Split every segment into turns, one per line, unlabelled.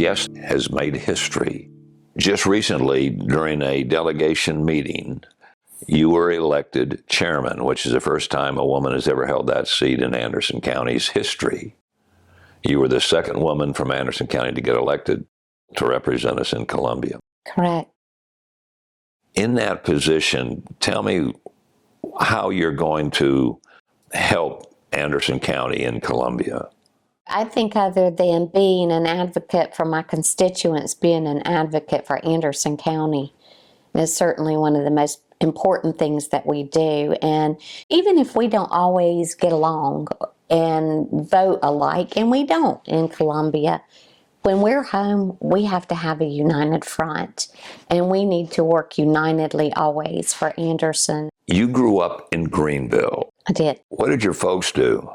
guest has made history. Just recently, during a delegation meeting, you were elected chairman, which is the first time a woman has ever held that seat in Anderson County's history. You were the second woman from Anderson County to get elected to represent us in Columbia.
Correct.
In that position, tell me how you're going to help Anderson County in Columbia.
I think other than being an advocate for my constituents, being an advocate for Anderson County is certainly one of the most important things that we do. And even if we don't always get along and vote alike, and we don't in Columbia, when we're home, we have to have a united front, and we need to work unitedly always for Anderson.
You grew up in Greenville.
I did.
What did your folks do?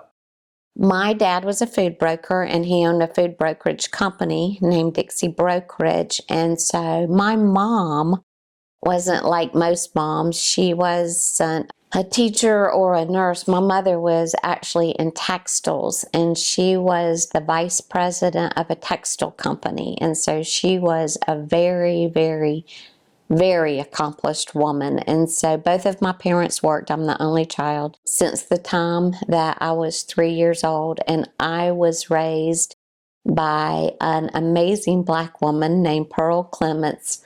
My dad was a food broker, and he owned a food brokerage company named Dixie Brokerage. And so my mom wasn't like most moms. She wasn't a teacher or a nurse. My mother was actually in textiles, and she was the vice president of a textile company. And so she was a very, very, very accomplished woman. And so both of my parents worked. I'm the only child since the time that I was 3 years old, and I was raised by an amazing Black woman named Pearl Clements.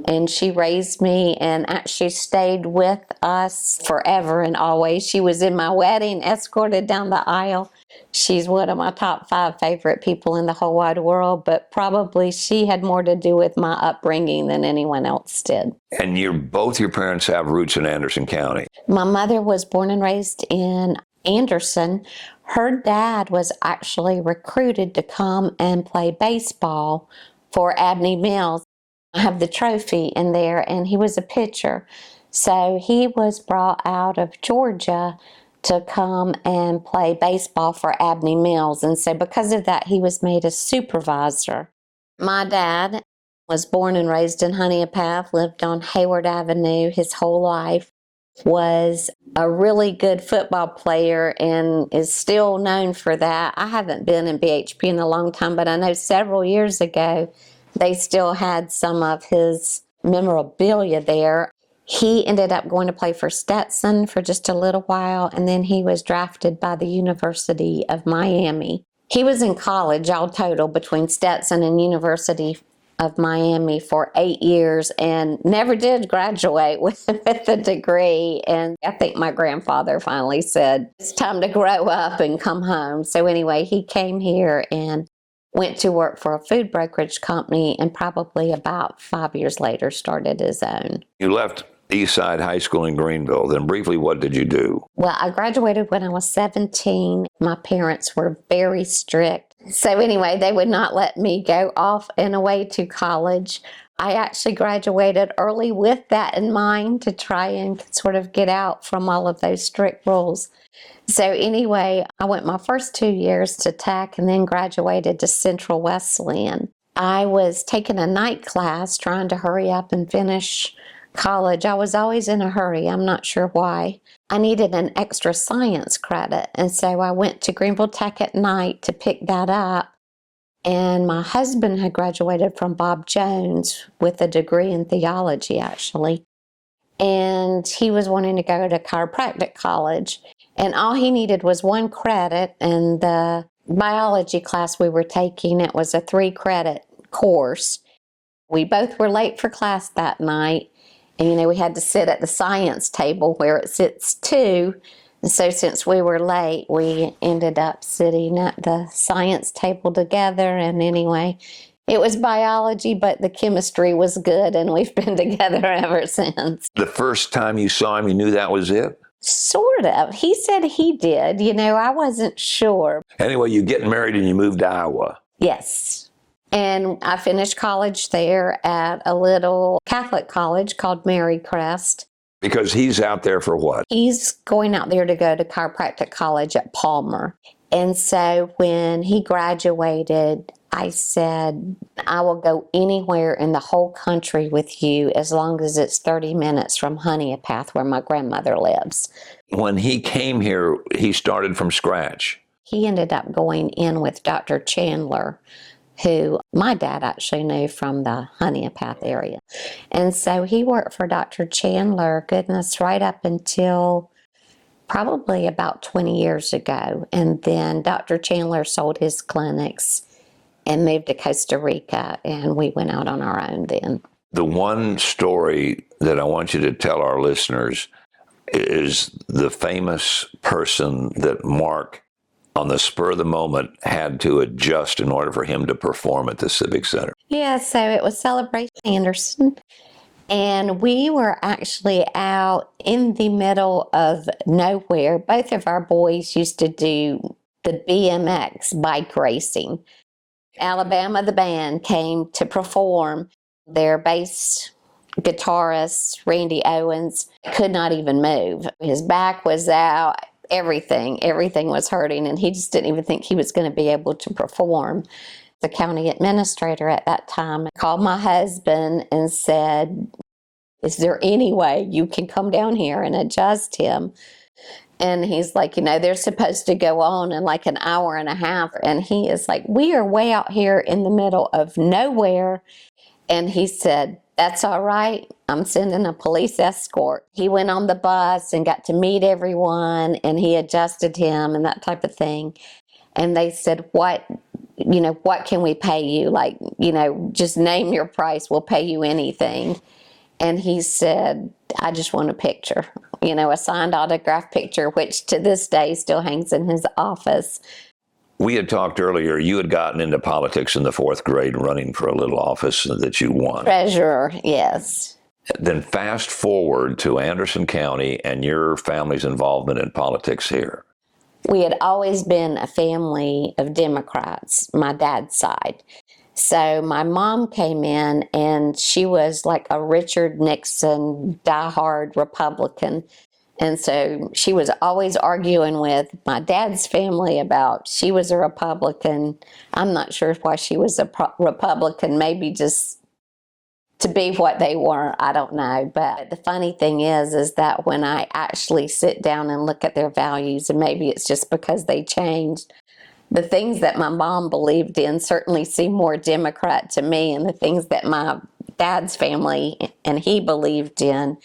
And she raised me and actually stayed with us forever and always. She was in my wedding, escorted down the aisle. She's one of my top 5 favorite people in the whole wide world, but probably she had more to do with my upbringing than anyone else did.
And both your parents have roots in Anderson County.
My mother was born and raised in Anderson. Her dad was actually recruited to come and play baseball for Abney Mills. I have the trophy in there, and he was a pitcher. So he was brought out of Georgia to come and play baseball for Abney Mills. And so because of that, he was made a supervisor. My dad was born and raised in Honeypath, lived on Hayward Avenue his whole life, was a really good football player and is still known for that. I haven't been in BHP in a long time, but I know several years ago, they still had some of his memorabilia there. He ended up going to play for Stetson for just a little while, and then he was drafted by the University of Miami. He was in college all total between Stetson and University of Miami for 8 years and never did graduate with a degree. And I think my grandfather finally said, it's time to grow up and come home. So anyway, he came here and went to work for a food brokerage company, and probably about 5 years later started his own.
You left Eastside High School in Greenville. Then briefly, what did you do?
Well, I graduated when I was 17. My parents were very strict. So anyway, they would not let me go off and away to college. I actually graduated early with that in mind to try and sort of get out from all of those strict rules. So anyway, I went my first 2 years to Tech and then graduated to Central Wesleyan. I was taking a night class trying to hurry up and finish college. I was always in a hurry. I'm not sure why. I needed an extra science credit. And so I went to Greenville Tech at night to pick that up. And my husband had graduated from Bob Jones with a degree in theology, actually. And he was wanting to go to chiropractic college. And all he needed was 1 credit. And the biology class we were taking, it was a 3-credit course. We both were late for class that night. And, we had to sit at the science table where it sits 2. And so since we were late, we ended up sitting at the science table together. And anyway, it was biology, but the chemistry was good, and we've been together ever since.
The first time you saw him, you knew that was it?
Sort of. He said he did. I wasn't sure.
Anyway, you get married and you moved to Iowa.
Yes. And I finished college there at a little Catholic college called Mary Crest.
Because he's out there for what?
He's going out there to go to chiropractic college at Palmer. And so when he graduated, I said, I will go anywhere in the whole country with you as long as it's 30 minutes from Honeypath, where my grandmother lives.
When he came here, he started from scratch.
He ended up going in with Dr. Chandler who my dad actually knew from the Honeypath area. And so he worked for Dr. Chandler, goodness, right up until probably about 20 years ago. And then Dr. Chandler sold his clinics and moved to Costa Rica, and we went out on our own then.
The one story that I want you to tell our listeners is the famous person that Mark, on the spur of the moment, had to adjust in order for him to perform at the Civic Center.
Yeah, so it was Celebration Anderson, and we were actually out in the middle of nowhere. Both of our boys used to do the BMX bike racing. Alabama, the band, came to perform. Their bass guitarist, Randy Owens, could not even move. His back was out, everything was hurting, and he just didn't even think he was going to be able to perform. The county administrator at that time called my husband and said, "Is there any way you can come down here and adjust him?" And he's like, they're supposed to go on in like an hour and a half. And he is like, "We are way out here in the middle of nowhere." And he said, "That's all right. I'm sending a police escort." He went on the bus and got to meet everyone, and he adjusted him and that type of thing. And they said, what can we pay you? Like, just name your price. We'll pay you anything. And he said, "I just want a picture, a signed autograph picture," which to this day still hangs in his office.
We had talked earlier, you had gotten into politics in the 4th grade, running for a little office that you won.
Treasurer, yes.
Then fast forward to Anderson County and your family's involvement in politics here.
We had always been a family of Democrats, my dad's side. So my mom came in, and she was like a Richard Nixon diehard Republican. And so she was always arguing with my dad's family about she was a Republican. I'm not sure why she was a Republican, maybe just to be what they were. I don't know. But the funny thing is that when I actually sit down and look at their values, and maybe it's just because they changed, the things that my mom believed in certainly seem more Democrat to me, and the things that my dad's family and he believed in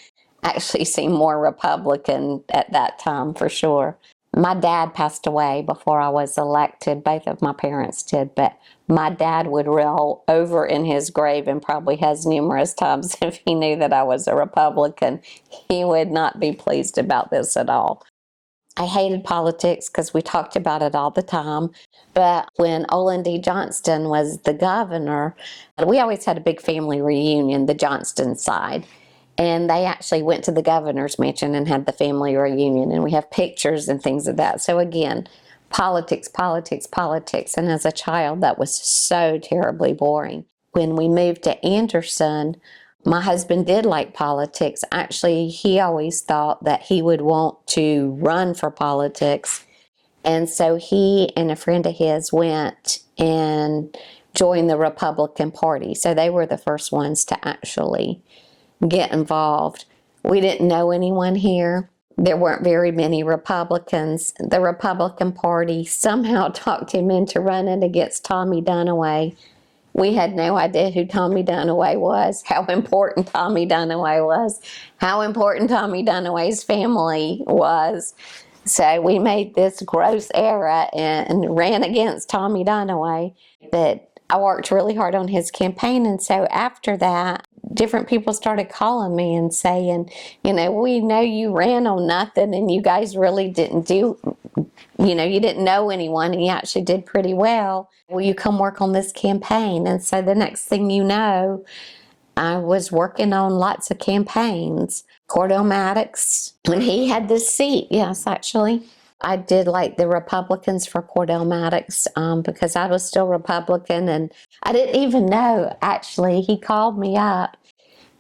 actually seem more Republican at that time, for sure. My dad passed away before I was elected. Both of my parents did, but my dad would roll over in his grave, and probably has numerous times, if he knew that I was a Republican. He would not be pleased about this at all. I hated politics because we talked about it all the time. But when Olin D. Johnston was the governor, we always had a big family reunion, the Johnston side. And they actually went to the governor's mansion and had the family reunion. And we have pictures and things of that. So again, politics. And as a child, that was so terribly boring. When we moved to Anderson, my husband did like politics. Actually, he always thought that he would want to run for politics. And so he and a friend of his went and joined the Republican Party. So they were the first ones to actually get involved. We didn't know anyone here. There weren't very many Republicans. The Republican Party somehow talked him into running against Tommy Dunaway. We had no idea who Tommy Dunaway was, how important Tommy Dunaway was, how important Tommy Dunaway's family was. So we made this gross error and ran against Tommy Dunaway. But I worked really hard on his campaign, and so after that, different people started calling me and saying, "We know you ran on nothing, and you guys really didn't do, you didn't know anyone, and you actually did pretty well. Will you come work on this campaign?" And so the next thing you know, I was working on lots of campaigns. Cordell Maddox, when he had this seat, yes, actually, I did like the Republicans for Cordell Maddox because I was still Republican, and I didn't even know, actually. He called me up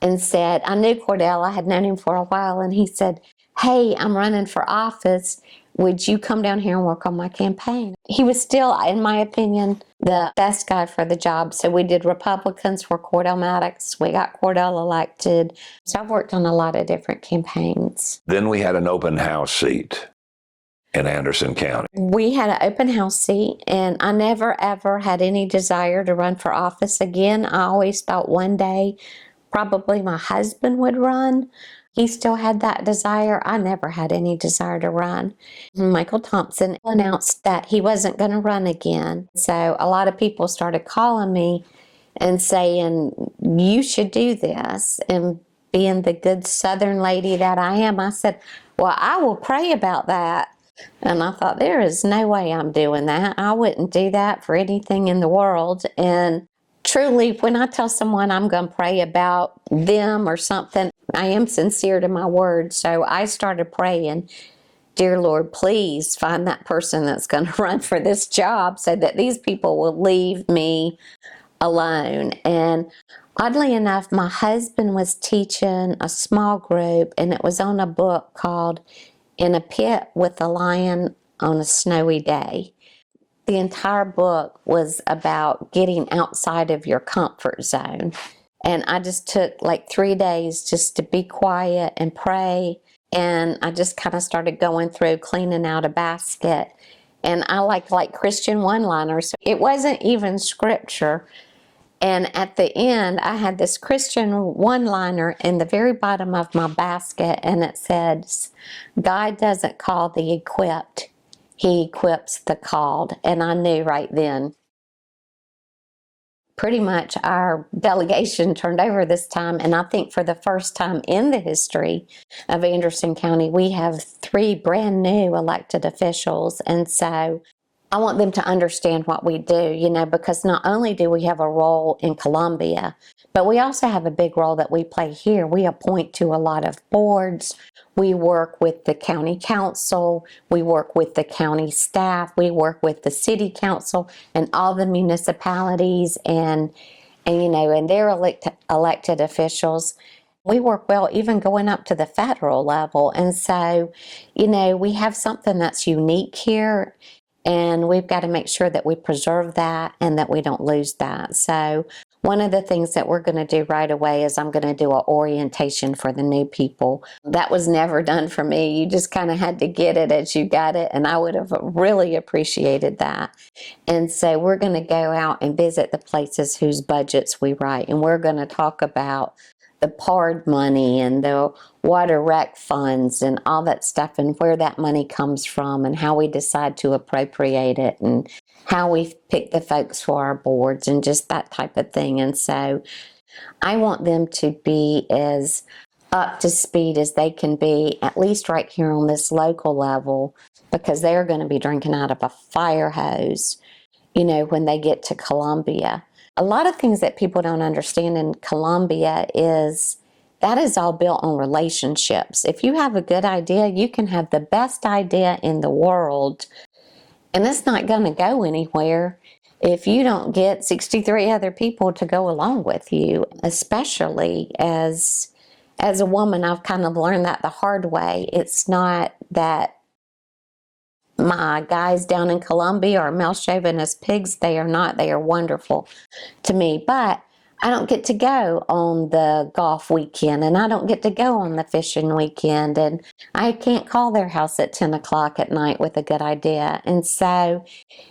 and said, I knew Cordell, I had known him for a while, and he said, "Hey, I'm running for office. Would you come down here and work on my campaign?" He was still, in my opinion, the best guy for the job. So we did Republicans for Cordell Maddox. We got Cordell elected. So I've worked on a lot of different campaigns.
Then we had an open house seat. in Anderson County?
We had an open house seat, and I never ever had any desire to run for office again. I always thought one day probably my husband would run. He still had that desire. I never had any desire to run. Michael Thompson announced that he wasn't going to run again. So a lot of people started calling me and saying, you should do this. And being the good Southern lady that I am, I said, well, I will pray about that. And I thought, there is no way I'm doing that. I wouldn't do that for anything in the world. And truly, when I tell someone I'm going to pray about them or something, I am sincere to my word. So I started praying, dear Lord, please find that person that's going to run for this job so that these people will leave me alone. And oddly enough, my husband was teaching a small group, and it was on a book called In a Pit with a Lion on a Snowy Day. The entire book was about getting outside of your comfort zone. And I just took like 3 days just to be quiet and pray. And I just kind of started going through cleaning out a basket. And I like Christian one-liners. It wasn't even scripture. And at the end, I had this Christian one-liner in the very bottom of my basket. And it says, God doesn't call the equipped. He equips the called. And I knew right then. Pretty much our delegation turned over this time. And I think for the first time in the history of Anderson County, we have 3 brand new elected officials. And so I want them to understand what we do, because not only do we have a role in Columbia, but we also have a big role that we play here. We appoint to a lot of boards. We work with the county council. We work with the county staff. We work with the city council and all the municipalities and their elected officials. We work well even going up to the federal level. And so, we have something that's unique here. And we've got to make sure that we preserve that and that we don't lose that. So one of the things that we're going to do right away is I'm going to do an orientation for the new people. That was never done for me. You just kind of had to get it as you got it. And I would have really appreciated that. And so we're going to go out and visit the places whose budgets we write. And we're going to talk about the PARD money and the water rec funds and all that stuff and where that money comes from and how we decide to appropriate it and how we pick the folks for our boards and just that type of thing. And so I want them to be as up to speed as they can be, at least right here on this local level, because they're going to be drinking out of a fire hose, when they get to Columbia. A lot of things that people don't understand in Columbia is that is all built on relationships. If you have a good idea, you can have the best idea in the world, and it's not going to go anywhere if you don't get 63 other people to go along with you. Especially as a woman, I've kind of learned that the hard way. It's not that my guys down in Columbia are male chauvinist pigs. They are not. They are wonderful to me. But I don't get to go on the golf weekend, and I don't get to go on the fishing weekend, and I can't call their house at 10 o'clock at night with a good idea. And so,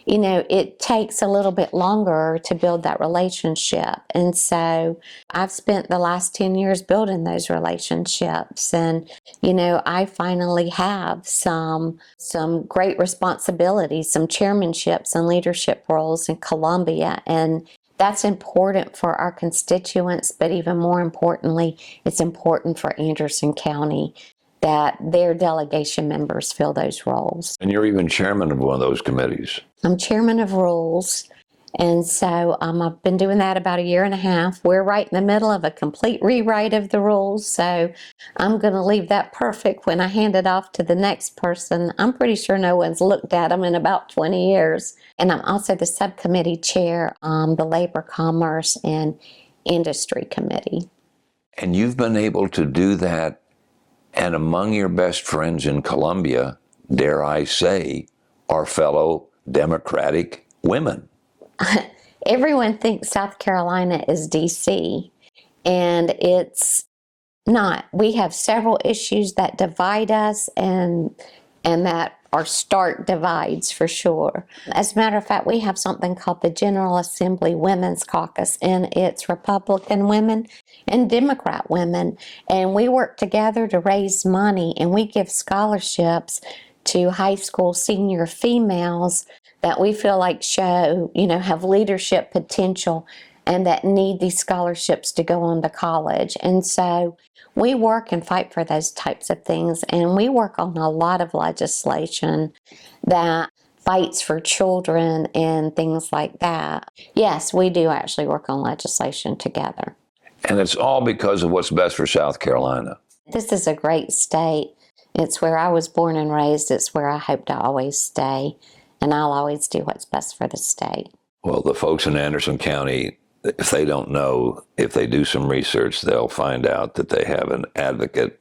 it takes a little bit longer to build that relationship. And so I've spent the last 10 years building those relationships. And, I finally have some great responsibilities, some chairmanships and leadership roles in Columbia. And that's important for our constituents, but even more importantly, it's important for Anderson County that their delegation members fill those roles.
And you're even chairman of one of those committees.
I'm chairman of rules, and so I've been doing that about 1.5 years. We're right in the middle of a complete rewrite of the rules, so I'm going to leave that perfect when I hand it off to the next person. I'm pretty sure no one's looked at them in about 20 years. And I'm also the subcommittee chair on the Labor, Commerce, and Industry Committee.
And you've been able to do that, and among your best friends in Columbia, dare I say, are fellow Democratic women.
Everyone thinks South Carolina is D.C., and it's not. We have several issues that divide us, and and that are stark divides for sure. As a matter of fact, we have something called the General Assembly Women's Caucus, and it's Republican women and Democrat women, and we work together to raise money, and we give scholarships to high school senior females that we feel like show, have leadership potential and that need these scholarships to go on to college. And so we work and fight for those types of things, and we work on a lot of legislation that fights for children and things like that. Yes, we do actually work on legislation together.
And it's all because of what's best for South Carolina.
This is a great state. It's where I was born and raised. It's where I hope to always stay, and I'll always do what's best for the state.
Well, the folks in Anderson County, if they don't know, if they do some research, they'll find out that they have an advocate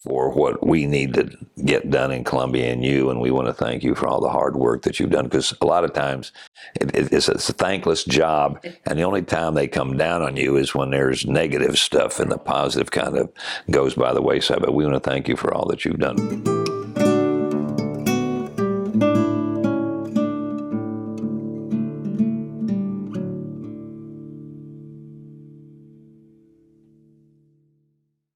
for what we need to get done in Columbia and you, and we want to thank you for all the hard work that you've done, because a lot of times it's a thankless job, and the only time they come down on you is when there's negative stuff, and the positive kind of goes by the wayside. But we want to thank you for all that you've done.